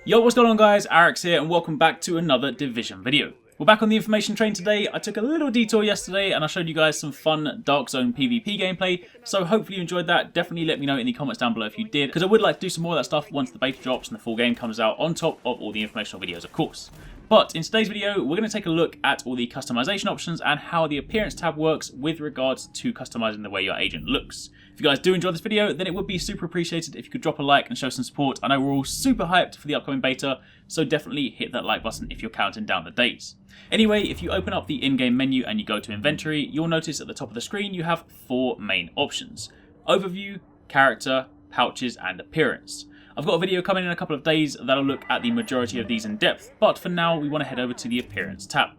Yo, what's going on guys, Arekkz here and welcome back to another Division video. We're back on the information train today. I took a little detour yesterday and I showed you guys some fun Dark Zone PvP gameplay, so hopefully you enjoyed that. Definitely let me know in the comments down below if you did, because I would like to do some more of that stuff once the beta drops and the full game comes out, on top of all the informational videos of course. But in today's video, we're going to take a look at all the customization options and how the appearance tab works with regards to customizing the way your agent looks. If you guys do enjoy this video, then it would be super appreciated if you could drop a like and show some support. I know we're all super hyped for the upcoming beta, so definitely hit that like button if you're counting down the days. Anyway, if you open up the in-game menu and you go to inventory, you'll notice at the top of the screen you have four main options: overview, character, pouches, and appearance. I've got a video coming in a couple of days that'll look at the majority of these in depth, but for now we want to head over to the appearance tab.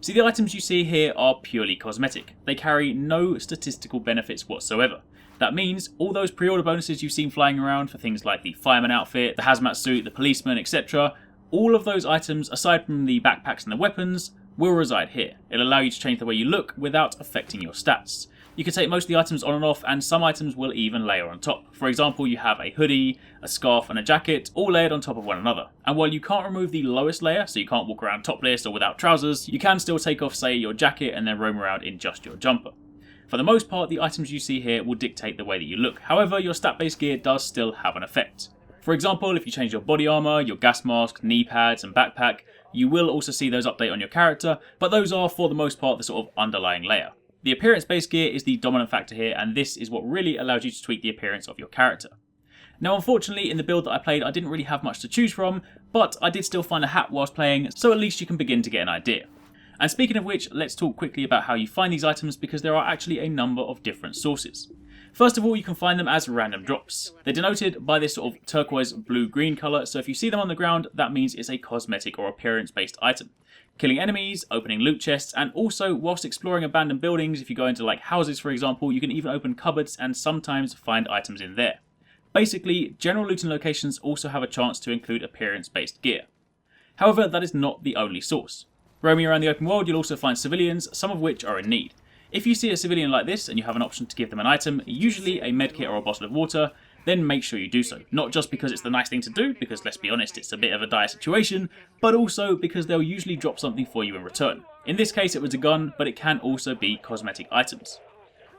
See, the items you see here are purely cosmetic. They carry no statistical benefits whatsoever. That means all those pre-order bonuses you've seen flying around for things like the fireman outfit, the hazmat suit, the policeman, etc., all of those items, aside from the backpacks and the weapons, will reside here. It'll allow you to change the way you look without affecting your stats. You can take most of the items on and off, and some items will even layer on top. For example, you have a hoodie, a scarf and a jacket, all layered on top of one another. And while you can't remove the lowest layer, so you can't walk around topless or without trousers, you can still take off, say, your jacket and then roam around in just your jumper. For the most part, the items you see here will dictate the way that you look. However, your stat-based gear does still have an effect. For example, if you change your body armor, your gas mask, knee pads and backpack, you will also see those update on your character, but those are for the most part the sort of underlying layer. The appearance-based gear is the dominant factor here, and this is what really allows you to tweak the appearance of your character. Now unfortunately, in the build that I played, I didn't really have much to choose from, but I did still find a hat whilst playing, so at least you can begin to get an idea. And speaking of which, let's talk quickly about how you find these items, because there are actually a number of different sources. First of all, you can find them as random drops. They're denoted by this sort of turquoise blue-green colour, so if you see them on the ground, that means it's a cosmetic or appearance-based item. Killing enemies, opening loot chests, and also whilst exploring abandoned buildings, if you go into like houses for example, you can even open cupboards and sometimes find items in there. Basically, general looting locations also have a chance to include appearance-based gear. However, that is not the only source. Roaming around the open world, you'll also find civilians, some of which are in need. If you see a civilian like this and you have an option to give them an item, usually a medkit or a bottle of water, then make sure you do so. Not just because it's the nice thing to do, because let's be honest, it's a bit of a dire situation, but also because they'll usually drop something for you in return. In this case it was a gun, but it can also be cosmetic items.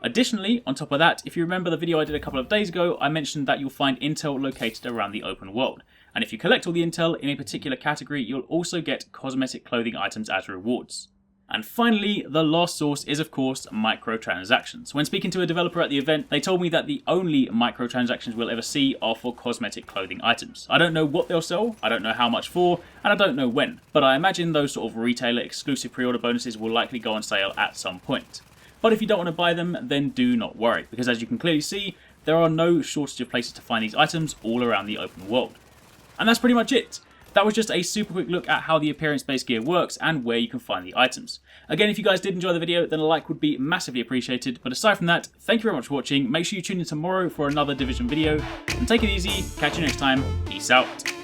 Additionally, on top of that, if you remember the video I did a couple of days ago, I mentioned that you'll find intel located around the open world. And if you collect all the intel in a particular category, you'll also get cosmetic clothing items as rewards. And finally, the last source is of course microtransactions. When speaking to a developer at the event, they told me that the only microtransactions we'll ever see are for cosmetic clothing items. I don't know what they'll sell, I don't know how much for, and I don't know when, but I imagine those sort of retailer exclusive pre-order bonuses will likely go on sale at some point. But if you don't want to buy them, then do not worry, because as you can clearly see, there are no shortage of places to find these items all around the open world. And that's pretty much it. That was just a super quick look at how the appearance-based gear works and where you can find the items. Again, if you guys did enjoy the video, then a like would be massively appreciated. But aside from that, thank you very much for watching. Make sure you tune in tomorrow for another Division video. And take it easy. Catch you next time. Peace out.